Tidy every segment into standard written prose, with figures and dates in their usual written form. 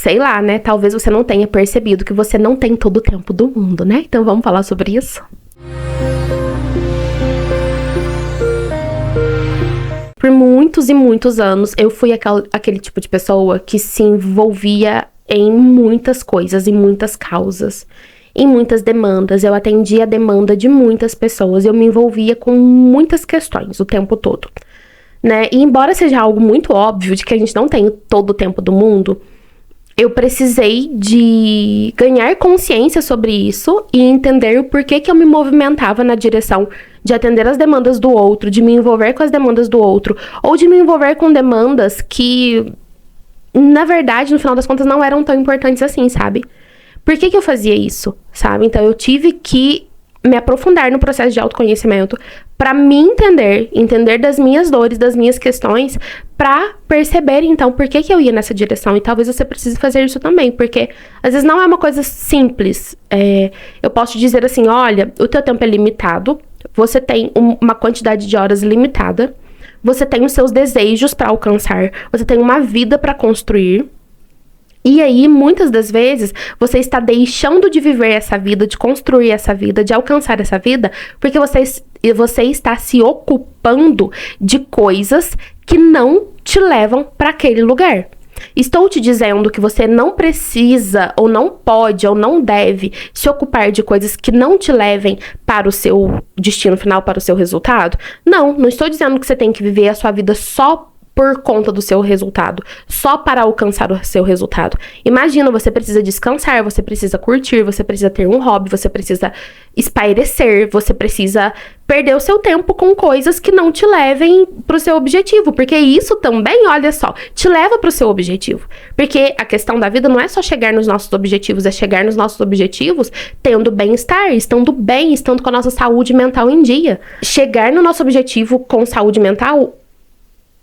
sei lá, né? Talvez você não tenha percebido que você não tem todo o tempo do mundo, né? Então vamos falar sobre isso? Por muitos e muitos anos, eu fui aquele tipo de pessoa que se envolvia em muitas coisas, em muitas causas, em muitas demandas. Eu atendia a demanda de muitas pessoas, eu me envolvia com muitas questões o tempo todo, né? E embora seja algo muito óbvio de que a gente não tem todo o tempo do mundo, eu precisei de ganhar consciência sobre isso e entender o porquê que eu me movimentava na direção de atender as demandas do outro, de me envolver com as demandas do outro, ou de me envolver com demandas que, na verdade, no final das contas, não eram tão importantes assim, sabe? Por que eu fazia isso, sabe? Então, eu tive que me aprofundar no processo de autoconhecimento para me entender das minhas dores, das minhas questões, para perceber, então, por que eu ia nessa direção. E talvez você precise fazer isso também, porque às vezes não é uma coisa simples. Eu posso te dizer assim, olha, o teu tempo é limitado, você tem uma quantidade de horas limitada, você tem os seus desejos para alcançar, você tem uma vida para construir. E aí, muitas das vezes, você está deixando de viver essa vida, de construir essa vida, de alcançar essa vida, porque você está se ocupando de coisas que não te levam para aquele lugar. Estou te dizendo que você não precisa, ou não pode, ou não deve se ocupar de coisas que não te levem para o seu destino final, para o seu resultado? Não estou dizendo que você tem que viver a sua vida só por conta do seu resultado, só para alcançar o seu resultado. Imagina, você precisa descansar, você precisa curtir, você precisa ter um hobby, você precisa espairecer, você precisa perder o seu tempo com coisas que não te levem para o seu objetivo, porque isso também, olha só, te leva para o seu objetivo. Porque a questão da vida não é só chegar nos nossos objetivos, é chegar nos nossos objetivos tendo bem-estar, estando bem, estando com a nossa saúde mental em dia. Chegar no nosso objetivo com saúde mental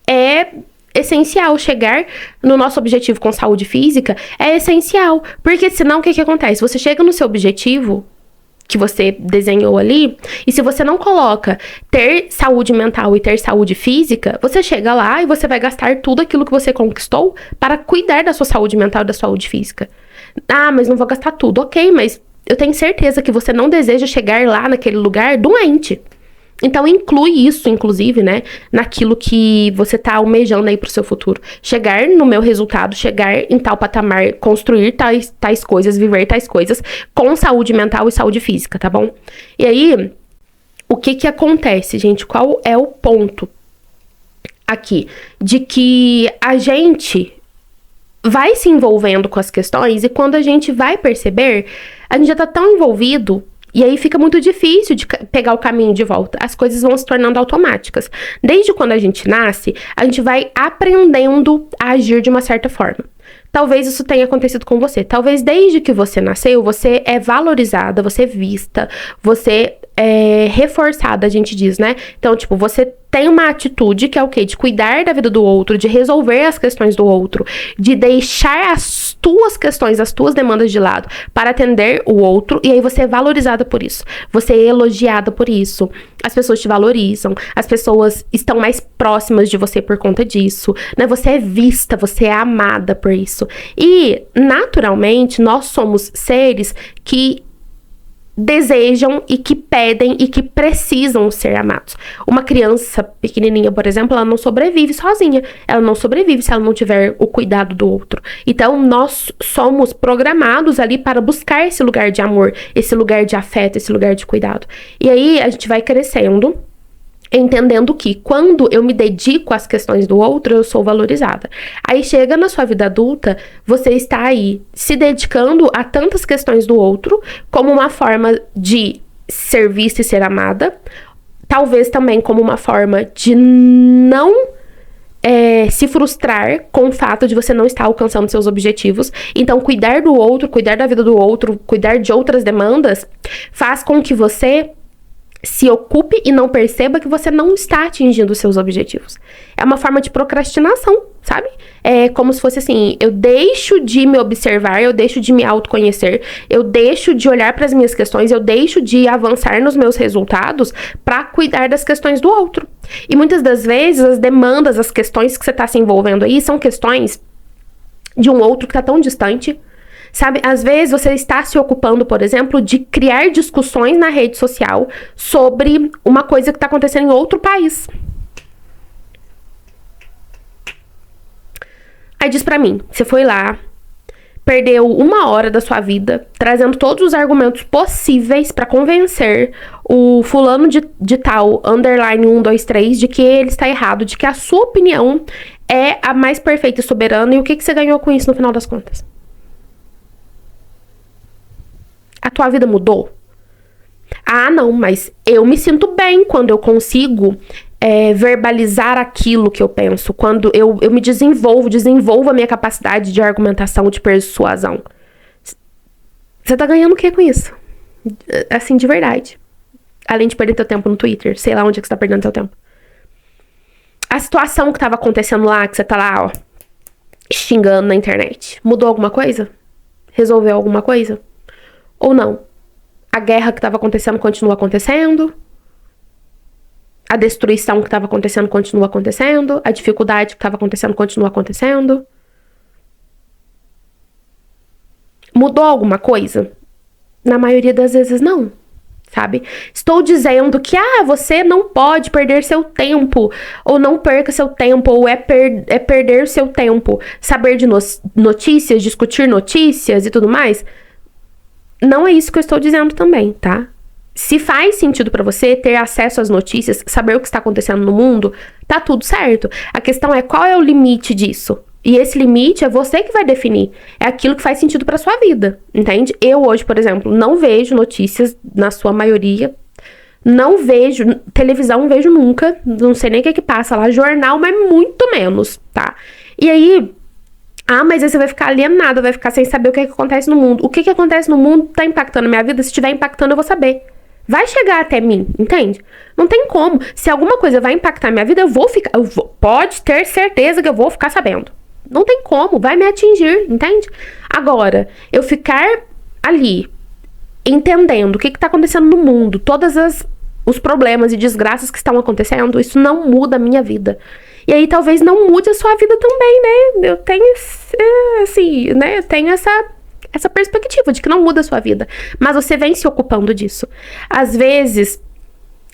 é essencial. Chegar no nosso objetivo com saúde física é essencial, porque senão o que acontece? Você chega no seu objetivo que você desenhou ali, e se você não coloca ter saúde mental e ter saúde física, você chega lá e você vai gastar tudo aquilo que você conquistou para cuidar da sua saúde mental e da sua saúde física. Ah, mas não vou gastar tudo. Ok, mas eu tenho certeza que você não deseja chegar lá naquele lugar doente. Então, inclui isso, inclusive, né, naquilo que você tá almejando aí pro seu futuro. Chegar no meu resultado, chegar em tal patamar, construir tais coisas, viver tais coisas com saúde mental e saúde física, tá bom? E aí, o que acontece, gente? Qual é o ponto aqui? De que a gente vai se envolvendo com as questões e quando a gente vai perceber, a gente já tá tão envolvido. E aí fica muito difícil de pegar o caminho de volta. As coisas vão se tornando automáticas. Desde quando a gente nasce, a gente vai aprendendo a agir de uma certa forma. Talvez isso tenha acontecido com você. Talvez desde que você nasceu, você é valorizada, você é vista, você é reforçada, a gente diz, né? Então, tipo, você tem uma atitude que é o quê? De cuidar da vida do outro, de resolver as questões do outro, de deixar as tuas questões, as tuas demandas de lado para atender o outro, e aí você é valorizada por isso. Você é elogiada por isso. As pessoas te valorizam, as pessoas estão mais próximas de você por conta disso, né? Você é vista, você é amada por isso. E, naturalmente, nós somos seres que desejam e que pedem e que precisam ser amados. Uma criança pequenininha, por exemplo, ela não sobrevive sozinha. Ela não sobrevive se ela não tiver o cuidado do outro. Então, nós somos programados ali para buscar esse lugar de amor, esse lugar de afeto, esse lugar de cuidado. E aí, a gente vai crescendo, entendendo que quando eu me dedico às questões do outro, eu sou valorizada. Aí chega na sua vida adulta, você está aí se dedicando a tantas questões do outro, como uma forma de ser vista e ser amada, talvez também como uma forma de não se frustrar com o fato de você não estar alcançando seus objetivos. Então, cuidar do outro, cuidar da vida do outro, cuidar de outras demandas, faz com que você se ocupe e não perceba que você não está atingindo os seus objetivos. É uma forma de procrastinação, sabe? É como se fosse assim, eu deixo de me observar, eu deixo de me autoconhecer, eu deixo de olhar para as minhas questões, eu deixo de avançar nos meus resultados para cuidar das questões do outro. E muitas das vezes as demandas, as questões que você está se envolvendo aí são questões de um outro que tá tão distante. Sabe, às vezes você está se ocupando, por exemplo, de criar discussões na rede social sobre uma coisa que está acontecendo em outro país. Aí diz pra mim, você foi lá, perdeu 1 hora da sua vida, trazendo todos os argumentos possíveis pra convencer o fulano de tal, underline 123, de que ele está errado, de que a sua opinião é a mais perfeita e soberana, e o que você ganhou com isso no final das contas? A tua vida mudou? Ah, não, mas eu me sinto bem quando eu consigo verbalizar aquilo que eu penso, quando eu me desenvolvo a minha capacidade de argumentação, de persuasão. Você tá ganhando o que com isso? Assim, de verdade. Além de perder teu tempo no Twitter, sei lá onde é que você tá perdendo teu tempo. A situação que tava acontecendo lá, que você tá lá, ó, xingando na internet, mudou alguma coisa? Resolveu alguma coisa? Ou não? A guerra que estava acontecendo continua acontecendo? A destruição que estava acontecendo continua acontecendo? A dificuldade que estava acontecendo continua acontecendo? Mudou alguma coisa? Na maioria das vezes não, sabe? Estou dizendo que, você não pode perder seu tempo, ou não perca seu tempo, ou é perder seu tempo. Saber de notícias, discutir notícias e tudo mais. Não é isso que eu estou dizendo também, tá? Se faz sentido pra você ter acesso às notícias, saber o que está acontecendo no mundo, tá tudo certo. A questão é qual é o limite disso. E esse limite é você que vai definir. É aquilo que faz sentido pra sua vida, entende? Eu hoje, por exemplo, não vejo notícias, na sua maioria. Não vejo, televisão não vejo nunca. Não sei nem o que passa lá. Jornal, mas muito menos, tá? E aí... mas aí você vai ficar alienado, vai ficar sem saber o que acontece no mundo. O que acontece no mundo tá impactando a minha vida? Se estiver impactando, eu vou saber. Vai chegar até mim, entende? Não tem como. Se alguma coisa vai impactar a minha vida, pode ter certeza que eu vou ficar sabendo. Não tem como, vai me atingir, entende? Agora, eu ficar ali, entendendo o que tá acontecendo no mundo, todos os problemas e desgraças que estão acontecendo, isso não muda a minha vida. E aí talvez não mude a sua vida também, né? Eu tenho, assim, né? Eu tenho essa perspectiva de que não muda a sua vida. Mas você vem se ocupando disso. Às vezes,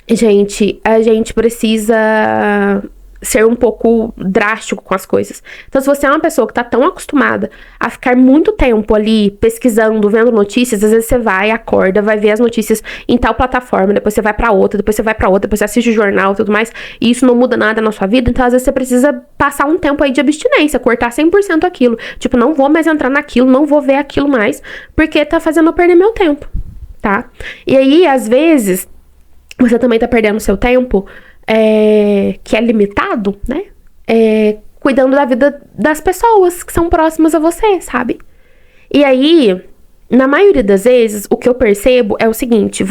gente, a gente precisa ser um pouco drástico com as coisas. Então, se você é uma pessoa que tá tão acostumada a ficar muito tempo ali pesquisando, vendo notícias, às vezes você vai, acorda, vai ver as notícias em tal plataforma, depois você vai pra outra, depois você vai pra outra, depois você assiste o jornal e tudo mais, e isso não muda nada na sua vida, então às vezes você precisa passar um tempo aí de abstinência, cortar 100% aquilo. Tipo, não vou mais entrar naquilo, não vou ver aquilo mais, porque tá fazendo eu perder meu tempo, tá? E aí, às vezes, você também tá perdendo seu tempo que é limitado, né? Cuidando da vida das pessoas que são próximas a você, sabe? E aí, na maioria das vezes, o que eu percebo é o seguinte,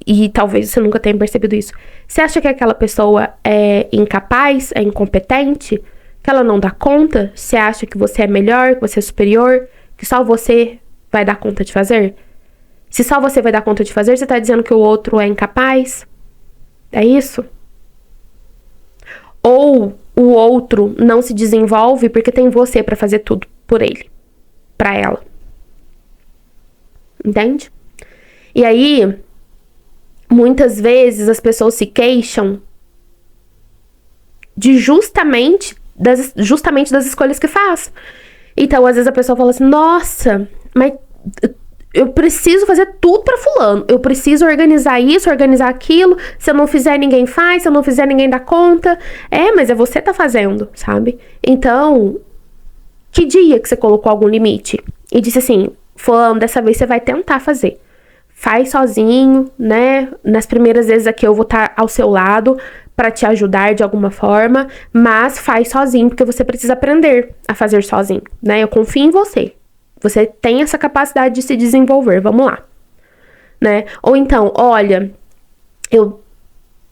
e talvez você nunca tenha percebido isso, você acha que aquela pessoa é incapaz, é incompetente, que ela não dá conta? Você acha que você é melhor, que você é superior, que só você vai dar conta de fazer? Se só você vai dar conta de fazer, você tá dizendo que o outro é incapaz? É isso? Ou o outro não se desenvolve porque tem você pra fazer tudo por ele, pra ela. Entende? E aí, muitas vezes as pessoas se queixam de justamente das escolhas que faz. Então, às vezes a pessoa fala assim, nossa, mas eu preciso fazer tudo pra fulano. Eu preciso organizar isso, organizar aquilo. Se eu não fizer, ninguém faz. Se eu não fizer, ninguém dá conta. Mas é você que tá fazendo, sabe? Então, que dia que você colocou algum limite? E disse assim, fulano, dessa vez você vai tentar fazer. Faz sozinho, né? Nas primeiras vezes aqui eu vou estar ao seu lado pra te ajudar de alguma forma. Mas faz sozinho, porque você precisa aprender a fazer sozinho, né? Eu confio em você. Você tem essa capacidade de se desenvolver, vamos lá, né? Ou então, olha, eu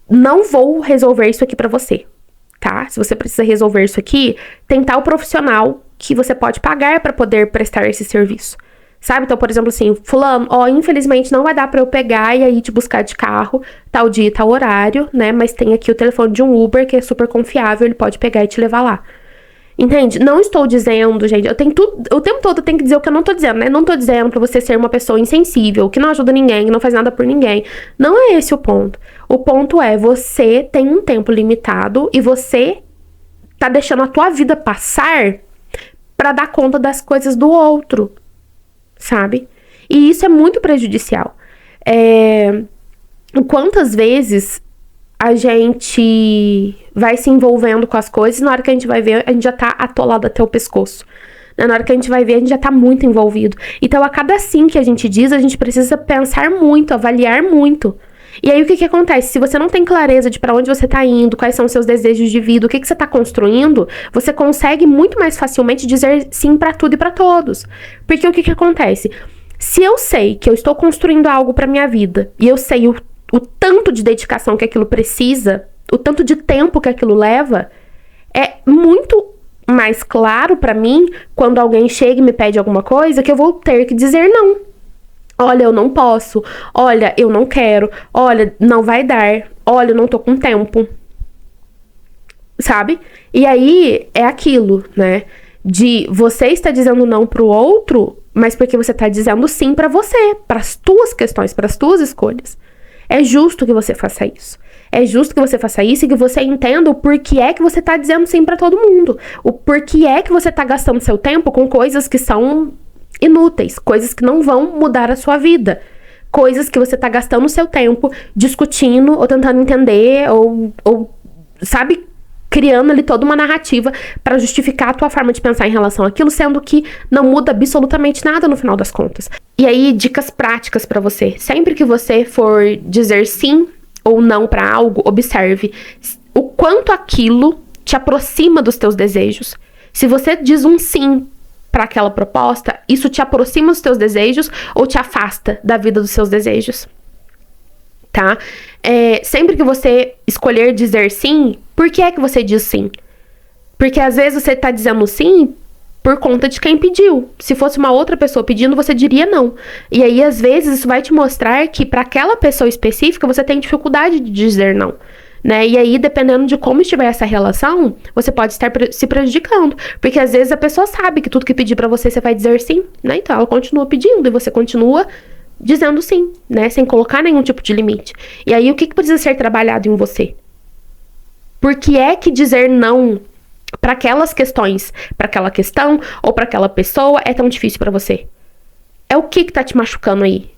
não vou resolver isso aqui pra você, tá? Se você precisa resolver isso aqui, tem tal profissional que você pode pagar pra poder prestar esse serviço, sabe? Então, por exemplo, assim, fulano, infelizmente não vai dar pra eu pegar e aí te buscar de carro, tal dia, tal horário, né? Mas tem aqui o telefone de um Uber que é super confiável, ele pode pegar e te levar lá. Entende? Não estou dizendo, gente, o tempo todo eu tenho que dizer o que eu não tô dizendo, né? Não tô dizendo pra você ser uma pessoa insensível, que não ajuda ninguém, que não faz nada por ninguém. Não é esse o ponto. O ponto é, você tem um tempo limitado e você tá deixando a tua vida passar pra dar conta das coisas do outro, sabe? E isso é muito prejudicial. Quantas vezes a gente vai se envolvendo com as coisas e na hora que a gente vai ver, a gente já tá atolado até o pescoço. Na hora que a gente vai ver, a gente já tá muito envolvido. Então, a cada sim que a gente diz, a gente precisa pensar muito, avaliar muito. E aí, o que acontece? Se você não tem clareza de pra onde você tá indo, quais são os seus desejos de vida, o que você tá construindo, você consegue muito mais facilmente dizer sim pra tudo e pra todos. Porque o que acontece? Se eu sei que eu estou construindo algo pra minha vida, e eu sei o tanto de dedicação que aquilo precisa, o tanto de tempo que aquilo leva, é muito mais claro pra mim quando alguém chega e me pede alguma coisa que eu vou ter que dizer não. Olha, eu não posso. Olha, eu não quero. Olha, não vai dar. Olha, eu não tô com tempo. Sabe? E aí é aquilo, né? De você estar dizendo não pro outro, mas porque você tá dizendo sim pra você, pras tuas questões, pras tuas escolhas. É justo que você faça isso. É justo que você faça isso e que você entenda o porquê é que você tá dizendo sim pra todo mundo. O porquê é que você tá gastando seu tempo com coisas que são inúteis, coisas que não vão mudar a sua vida. Coisas que você tá gastando seu tempo discutindo ou tentando entender ou sabe, criando ali toda uma narrativa pra justificar a tua forma de pensar em relação àquilo, sendo que não muda absolutamente nada no final das contas. E aí, dicas práticas pra você. Sempre que você for dizer sim ou não pra algo, observe o quanto aquilo te aproxima dos teus desejos. Se você diz um sim pra aquela proposta, isso te aproxima dos teus desejos ou te afasta da vida dos seus desejos. Tá? Sempre que você escolher dizer sim, por que é que você diz sim? Porque às vezes você tá dizendo sim por conta de quem pediu. Se fosse uma outra pessoa pedindo, você diria não. E aí, às vezes, isso vai te mostrar que para aquela pessoa específica, você tem dificuldade de dizer não. Né? E aí, dependendo de como estiver essa relação, você pode estar se prejudicando. Porque às vezes a pessoa sabe que tudo que pedir pra você vai dizer sim, né? Então ela continua pedindo e você continua dizendo sim, né? Sem colocar nenhum tipo de limite. E aí, o que precisa ser trabalhado em você? Por que é que dizer não para aquelas questões, para aquela questão ou para aquela pessoa é tão difícil para você? É o que tá te machucando aí?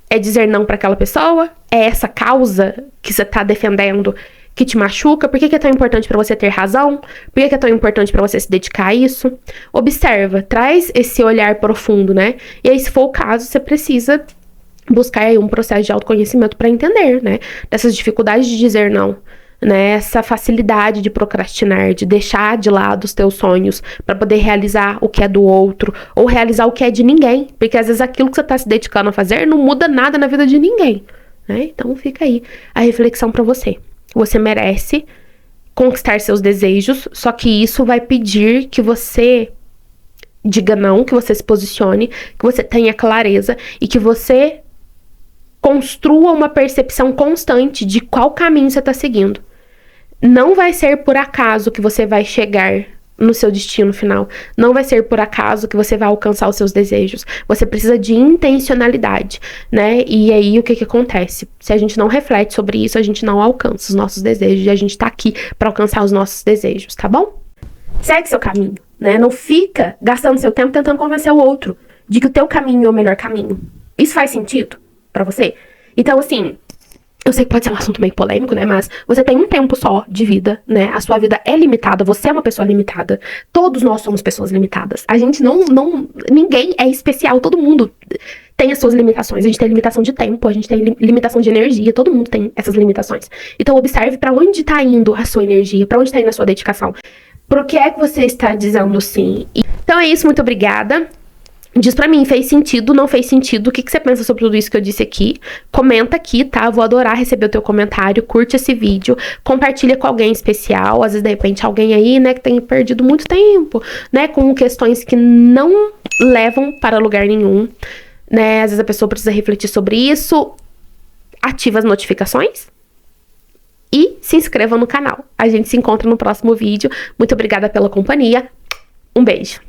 É dizer não para aquela pessoa? É essa causa que você tá defendendo que te machuca? Por que é tão importante para você ter razão? Por que é tão importante para você se dedicar a isso? Observa, traz esse olhar profundo, né? E aí, se for o caso, você precisa buscar aí um processo de autoconhecimento para entender, né? Dessas dificuldades de dizer não, né? Essa facilidade de procrastinar, de deixar de lado os teus sonhos para poder realizar o que é do outro ou realizar o que é de ninguém, porque às vezes aquilo que você tá se dedicando a fazer não muda nada na vida de ninguém, né? Então fica aí a reflexão para você. Você merece conquistar seus desejos, só que isso vai pedir que você diga não, que você se posicione, que você tenha clareza e que você construa uma percepção constante de qual caminho você está seguindo. Não vai ser por acaso que você vai chegar no seu destino final. Não vai ser por acaso que você vai alcançar os seus desejos. Você precisa de intencionalidade, né? E aí, o que acontece? Se a gente não reflete sobre isso, a gente não alcança os nossos desejos. E a gente tá aqui para alcançar os nossos desejos, tá bom? Segue seu caminho, né? Não fica gastando seu tempo tentando convencer o outro de que o teu caminho é o melhor caminho. Isso faz sentido pra você? Então, assim, eu sei que pode ser um assunto meio polêmico, né? Mas você tem um tempo só de vida, né? A sua vida é limitada, você é uma pessoa limitada. Todos nós somos pessoas limitadas. A gente ninguém é especial, todo mundo tem as suas limitações. A gente tem limitação de tempo, a gente tem limitação de energia, todo mundo tem essas limitações. Então, observe pra onde tá indo a sua energia, pra onde tá indo a sua dedicação. Por que é que você está dizendo sim? Então é isso, muito obrigada. Diz pra mim, fez sentido, não fez sentido? O que você pensa sobre tudo isso que eu disse aqui? Comenta aqui, tá? Vou adorar receber o teu comentário. Curte esse vídeo, compartilha com alguém especial. Às vezes, de repente, alguém aí, né, que tem perdido muito tempo, né, com questões que não levam para lugar nenhum, né? Às vezes a pessoa precisa refletir sobre isso. Ativa as notificações e se inscreva no canal. A gente se encontra no próximo vídeo. Muito obrigada pela companhia. Um beijo!